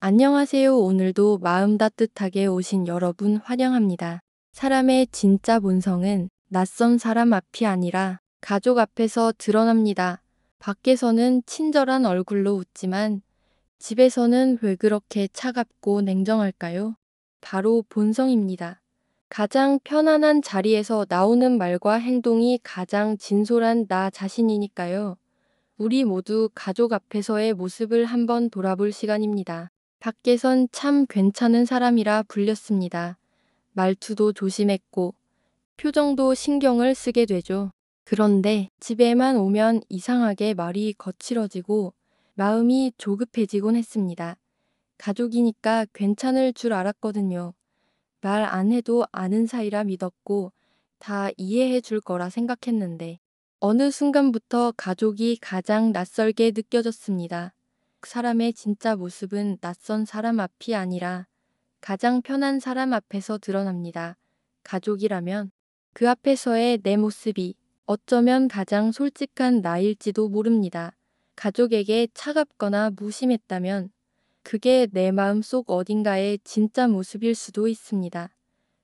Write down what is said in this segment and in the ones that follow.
안녕하세요. 오늘도 마음 따뜻하게 오신 여러분 환영합니다. 사람의 진짜 본성은 낯선 사람 앞이 아니라 가족 앞에서 드러납니다. 밖에서는 친절한 얼굴로 웃지만 집에서는 왜 그렇게 차갑고 냉정할까요? 바로 본성입니다. 가장 편안한 자리에서 나오는 말과 행동이 가장 진솔한 나 자신이니까요. 우리 모두 가족 앞에서의 모습을 한번 돌아볼 시간입니다. 밖에선 참 괜찮은 사람이라 불렸습니다. 말투도 조심했고 표정도 신경을 쓰게 되죠. 그런데 집에만 오면 이상하게 말이 거칠어지고 마음이 조급해지곤 했습니다. 가족이니까 괜찮을 줄 알았거든요. 말 안 해도 아는 사이라 믿었고 다 이해해 줄 거라 생각했는데 어느 순간부터 가족이 가장 낯설게 느껴졌습니다. 사람의 진짜 모습은 낯선 사람 앞이 아니라 가장 편한 사람 앞에서 드러납니다. 가족이라면 그 앞에서의 내 모습이 어쩌면 가장 솔직한 나일지도 모릅니다. 가족에게 차갑거나 무심했다면 그게 내 마음속 어딘가의 진짜 모습일 수도 있습니다.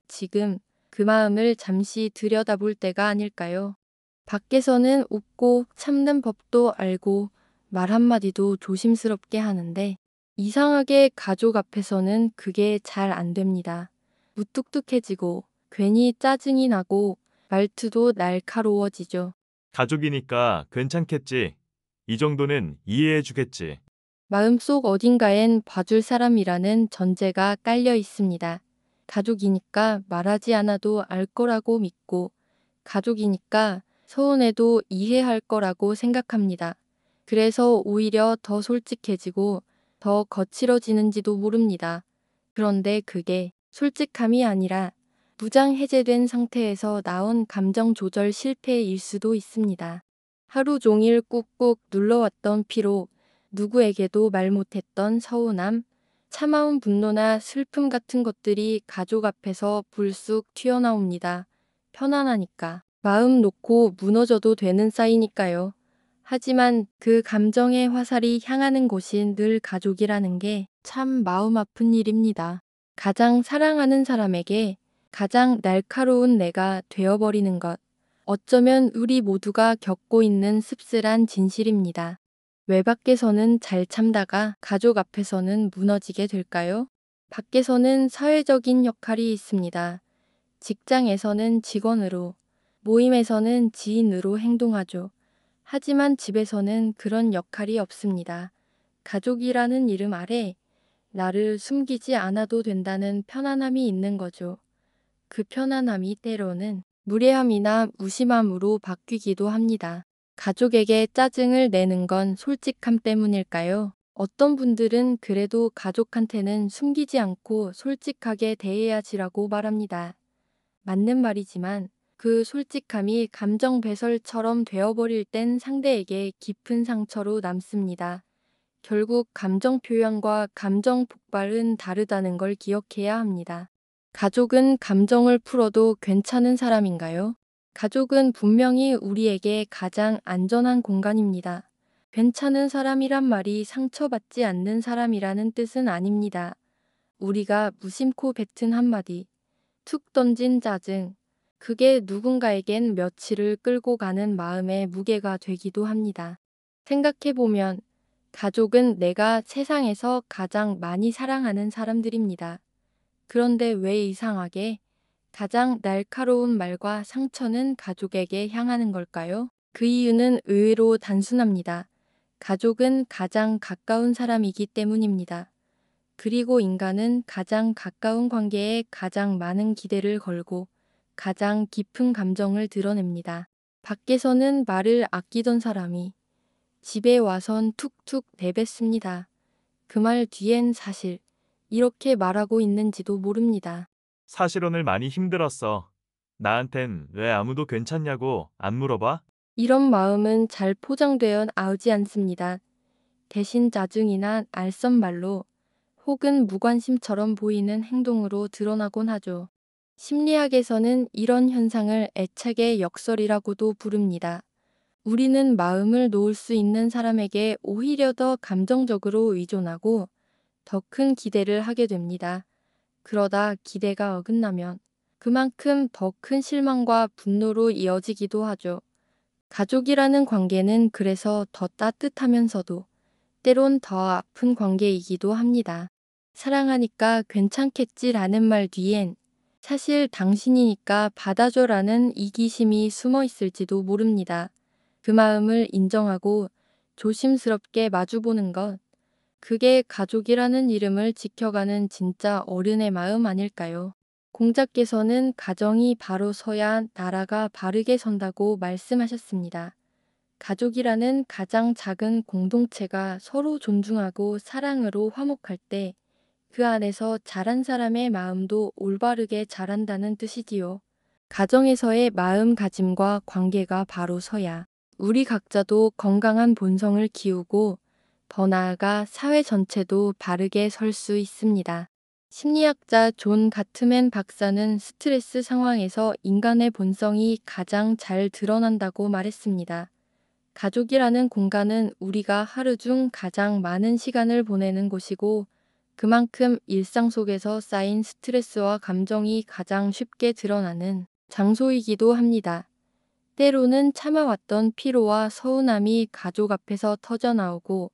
지금 그 마음을 잠시 들여다볼 때가 아닐까요? 밖에서는 웃고 참는 법도 알고 말 한마디도 조심스럽게 하는데 이상하게 가족 앞에서는 그게 잘 안 됩니다. 무뚝뚝해지고 괜히 짜증이 나고 말투도 날카로워지죠. 가족이니까 괜찮겠지. 이 정도는 이해해 주겠지. 마음속 어딘가엔 봐줄 사람이라는 전제가 깔려 있습니다. 가족이니까 말하지 않아도 알 거라고 믿고 가족이니까 서운해도 이해할 거라고 생각합니다. 그래서 오히려 더 솔직해지고 더 거칠어지는지도 모릅니다. 그런데 그게 솔직함이 아니라 무장 해제된 상태에서 나온 감정 조절 실패일 수도 있습니다. 하루 종일 꾹꾹 눌러왔던 피로, 누구에게도 말 못했던 서운함, 참아온 분노나 슬픔 같은 것들이 가족 앞에서 불쑥 튀어나옵니다. 편안하니까. 마음 놓고 무너져도 되는 사이니까요. 하지만 그 감정의 화살이 향하는 곳이 늘 가족이라는 게 참 마음 아픈 일입니다. 가장 사랑하는 사람에게 가장 날카로운 내가 되어버리는 것. 어쩌면 우리 모두가 겪고 있는 씁쓸한 진실입니다. 외밖에서는 잘 참다가 가족 앞에서는 무너지게 될까요? 밖에서는 사회적인 역할이 있습니다. 직장에서는 직원으로, 모임에서는 지인으로 행동하죠. 하지만 집에서는 그런 역할이 없습니다. 가족이라는 이름 아래 나를 숨기지 않아도 된다는 편안함이 있는 거죠. 그 편안함이 때로는 무례함이나 무심함으로 바뀌기도 합니다. 가족에게 짜증을 내는 건 솔직함 때문일까요? 어떤 분들은 그래도 가족한테는 숨기지 않고 솔직하게 대해야지라고 말합니다. 맞는 말이지만 그 솔직함이 감정 배설처럼 되어버릴 땐 상대에게 깊은 상처로 남습니다. 결국 감정 표현과 감정 폭발은 다르다는 걸 기억해야 합니다. 가족은 감정을 풀어도 괜찮은 사람인가요? 가족은 분명히 우리에게 가장 안전한 공간입니다. 괜찮은 사람이란 말이 상처받지 않는 사람이라는 뜻은 아닙니다. 우리가 무심코 뱉은 한마디, 툭 던진 짜증, 그게 누군가에겐 며칠을 끌고 가는 마음의 무게가 되기도 합니다. 생각해보면 가족은 내가 세상에서 가장 많이 사랑하는 사람들입니다. 그런데 왜 이상하게 가장 날카로운 말과 상처는 가족에게 향하는 걸까요? 그 이유는 의외로 단순합니다. 가족은 가장 가까운 사람이기 때문입니다. 그리고 인간은 가장 가까운 관계에 가장 많은 기대를 걸고 가장 깊은 감정을 드러냅니다. 밖에서는 말을 아끼던 사람이 집에 와선 툭툭 내뱉습니다. 그 말 뒤엔 사실 이렇게 말하고 있는지도 모릅니다. 사실 오늘 많이 힘들었어. 나한텐 왜 아무도 괜찮냐고 안 물어봐? 이런 마음은 잘 포장되어 나오지 않습니다. 대신 짜증이나 알선말로 혹은 무관심처럼 보이는 행동으로 드러나곤 하죠. 심리학에서는 이런 현상을 애착의 역설이라고도 부릅니다. 우리는 마음을 놓을 수 있는 사람에게 오히려 더 감정적으로 의존하고 더 큰 기대를 하게 됩니다. 그러다 기대가 어긋나면 그만큼 더 큰 실망과 분노로 이어지기도 하죠. 가족이라는 관계는 그래서 더 따뜻하면서도 때론 더 아픈 관계이기도 합니다. 사랑하니까 괜찮겠지라는 말 뒤엔 사실 당신이니까 받아줘라는 이기심이 숨어 있을지도 모릅니다. 그 마음을 인정하고 조심스럽게 마주보는 것, 그게 가족이라는 이름을 지켜가는 진짜 어른의 마음 아닐까요? 공자께서는 가정이 바로 서야 나라가 바르게 선다고 말씀하셨습니다. 가족이라는 가장 작은 공동체가 서로 존중하고 사랑으로 화목할 때 그 안에서 자란 사람의 마음도 올바르게 자란다는 뜻이지요. 가정에서의 마음가짐과 관계가 바로 서야 우리 각자도 건강한 본성을 키우고 더 나아가 사회 전체도 바르게 설 수 있습니다. 심리학자 존 가트맨 박사는 스트레스 상황에서 인간의 본성이 가장 잘 드러난다고 말했습니다. 가족이라는 공간은 우리가 하루 중 가장 많은 시간을 보내는 곳이고 그만큼 일상 속에서 쌓인 스트레스와 감정이 가장 쉽게 드러나는 장소이기도 합니다. 때로는 참아왔던 피로와 서운함이 가족 앞에서 터져나오고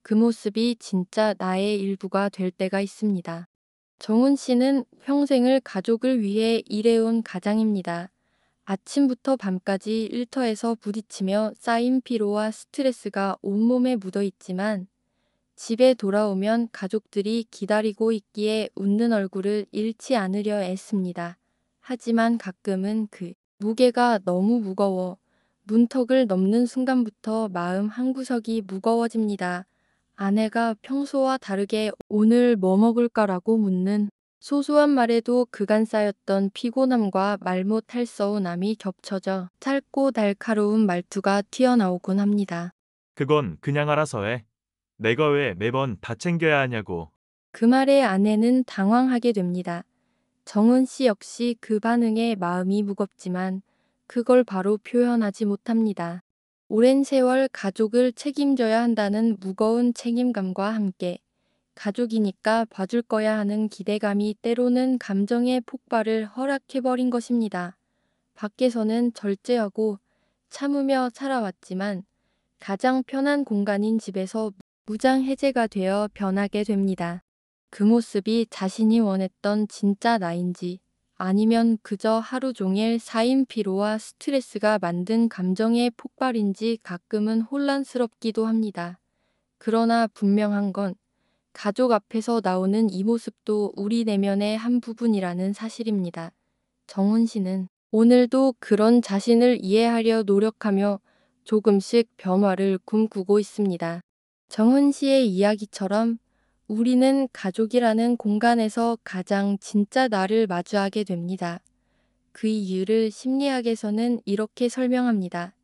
그 모습이 진짜 나의 일부가 될 때가 있습니다. 정훈 씨는 평생을 가족을 위해 일해온 가장입니다. 아침부터 밤까지 일터에서 부딪히며 쌓인 피로와 스트레스가 온몸에 묻어 있지만 집에 돌아오면 가족들이 기다리고 있기에 웃는 얼굴을 잃지 않으려 애씁니다. 하지만 가끔은 그 무게가 너무 무거워 문턱을 넘는 순간부터 마음 한구석이 무거워집니다. 아내가 평소와 다르게 오늘 뭐 먹을까라고 묻는 소소한 말에도 그간 쌓였던 피곤함과 말 못할 서운함이 겹쳐져 짧고 날카로운 말투가 튀어나오곤 합니다. 그건 그냥 알아서 해. 내가 왜 매번 다 챙겨야 하냐고. 그 말에 아내는 당황하게 됩니다. 정은 씨 역시 그 반응에 마음이 무겁지만 그걸 바로 표현하지 못합니다. 오랜 세월 가족을 책임져야 한다는 무거운 책임감과 함께 가족이니까 봐줄 거야 하는 기대감이 때로는 감정의 폭발을 허락해버린 것입니다. 밖에서는 절제하고 참으며 살아왔지만 가장 편한 공간인 집에서 무장해제가 되어 변하게 됩니다. 그 모습이 자신이 원했던 진짜 나인지 아니면 그저 하루 종일 쌓인 피로와 스트레스가 만든 감정의 폭발인지 가끔은 혼란스럽기도 합니다. 그러나 분명한 건 가족 앞에서 나오는 이 모습도 우리 내면의 한 부분이라는 사실입니다. 정훈 씨는 오늘도 그런 자신을 이해하려 노력하며 조금씩 변화를 꿈꾸고 있습니다. 정훈 씨의 이야기처럼 우리는 가족이라는 공간에서 가장 진짜 나를 마주하게 됩니다. 그 이유를 심리학에서는 이렇게 설명합니다.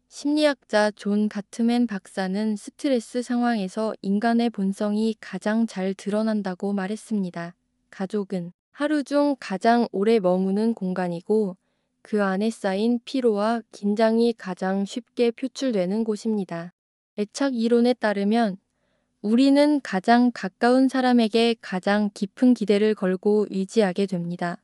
심리학자 존 가트맨 박사는 스트레스 상황에서 인간의 본성이 가장 잘 드러난다고 말했습니다. 가족은 하루 중 가장 오래 머무는 공간이고 그 안에 쌓인 피로와 긴장이 가장 쉽게 표출되는 곳입니다. 애착 이론에 따르면 우리는 가장 가까운 사람에게 가장 깊은 기대를 걸고 의지하게 됩니다.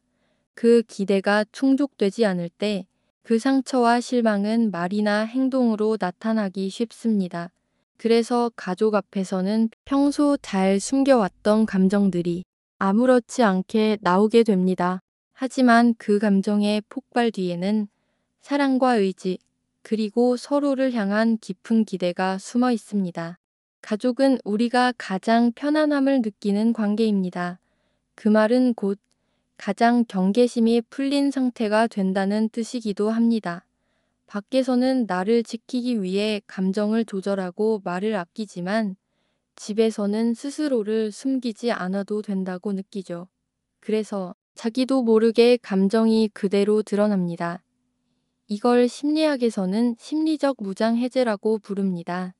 그 기대가 충족되지 않을 때 그 상처와 실망은 말이나 행동으로 나타나기 쉽습니다. 그래서 가족 앞에서는 평소 잘 숨겨왔던 감정들이 아무렇지 않게 나오게 됩니다. 하지만 그 감정의 폭발 뒤에는 사랑과 의지, 그리고 서로를 향한 깊은 기대가 숨어 있습니다. 가족은 우리가 가장 편안함을 느끼는 관계입니다. 그 말은 곧 가장 경계심이 풀린 상태가 된다는 뜻이기도 합니다. 밖에서는 나를 지키기 위해 감정을 조절하고 말을 아끼지만 집에서는 스스로를 숨기지 않아도 된다고 느끼죠. 그래서 자기도 모르게 감정이 그대로 드러납니다. 이걸 심리학에서는 심리적 무장해제라고 부릅니다.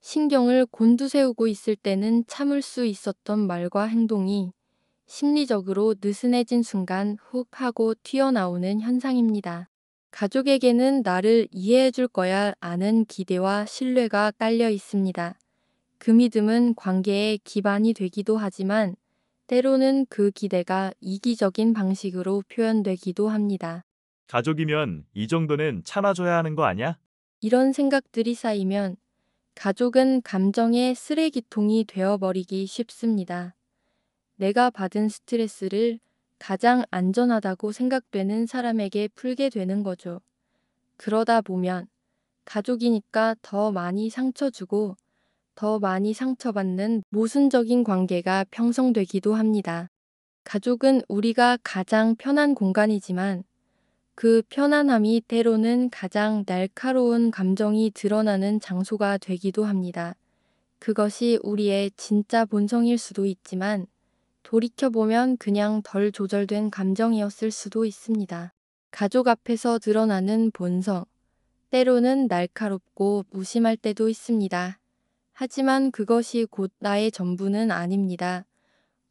신경을 곤두세우고 있을 때는 참을 수 있었던 말과 행동이 심리적으로 느슨해진 순간 훅 하고 튀어나오는 현상입니다. 가족에게는 나를 이해해 줄 거야 아는 기대와 신뢰가 깔려 있습니다. 그 믿음은 관계의 기반이 되기도 하지만 때로는 그 기대가 이기적인 방식으로 표현되기도 합니다. 가족이면 이 정도는 참아줘야 하는 거 아냐? 이런 생각들이 쌓이면 가족은 감정의 쓰레기통이 되어버리기 쉽습니다. 내가 받은 스트레스를 가장 안전하다고 생각되는 사람에게 풀게 되는 거죠. 그러다 보면 가족이니까 더 많이 상처 주고 더 많이 상처받는 모순적인 관계가 형성되기도 합니다. 가족은 우리가 가장 편한 공간이지만 그 편안함이 때로는 가장 날카로운 감정이 드러나는 장소가 되기도 합니다. 그것이 우리의 진짜 본성일 수도 있지만 돌이켜보면 그냥 덜 조절된 감정이었을 수도 있습니다. 가족 앞에서 드러나는 본성, 때로는 날카롭고 무심할 때도 있습니다. 하지만 그것이 곧 나의 전부는 아닙니다.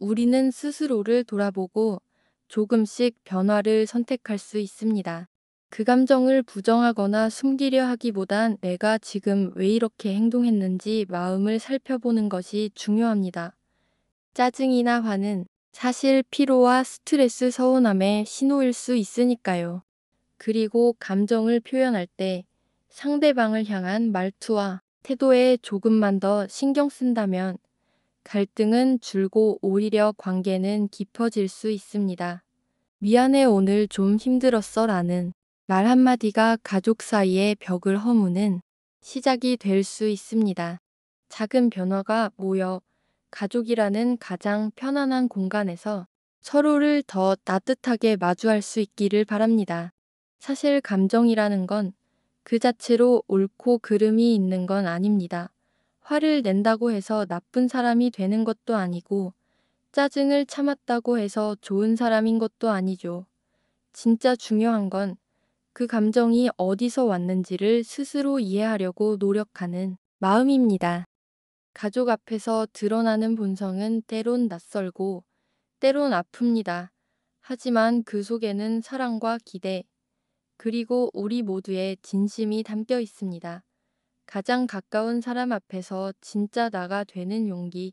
우리는 스스로를 돌아보고 조금씩 변화를 선택할 수 있습니다. 그 감정을 부정하거나 숨기려 하기보단 내가 지금 왜 이렇게 행동했는지 마음을 살펴보는 것이 중요합니다. 짜증이나 화는 사실 피로와 스트레스 서운함의 신호일 수 있으니까요. 그리고 감정을 표현할 때 상대방을 향한 말투와 태도에 조금만 더 신경 쓴다면 갈등은 줄고 오히려 관계는 깊어질 수 있습니다. 미안해 오늘 좀 힘들었어 라는 말 한마디가 가족 사이의 벽을 허무는 시작이 될 수 있습니다. 작은 변화가 모여 가족이라는 가장 편안한 공간에서 서로를 더 따뜻하게 마주할 수 있기를 바랍니다. 사실 감정이라는 건 그 자체로 옳고 그름이 있는 건 아닙니다. 화를 낸다고 해서 나쁜 사람이 되는 것도 아니고 짜증을 참았다고 해서 좋은 사람인 것도 아니죠. 진짜 중요한 건 그 감정이 어디서 왔는지를 스스로 이해하려고 노력하는 마음입니다. 가족 앞에서 드러나는 본성은 때론 낯설고 때론 아픕니다. 하지만 그 속에는 사랑과 기대, 그리고 우리 모두의 진심이 담겨 있습니다. 가장 가까운 사람 앞에서 진짜 나가 되는 용기,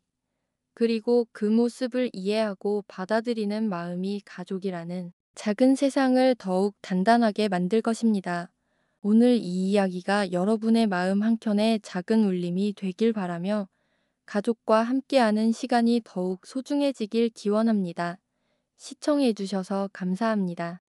그리고 그 모습을 이해하고 받아들이는 마음이 가족이라는 작은 세상을 더욱 단단하게 만들 것입니다. 오늘 이 이야기가 여러분의 마음 한켠에 작은 울림이 되길 바라며 가족과 함께하는 시간이 더욱 소중해지길 기원합니다. 시청해주셔서 감사합니다.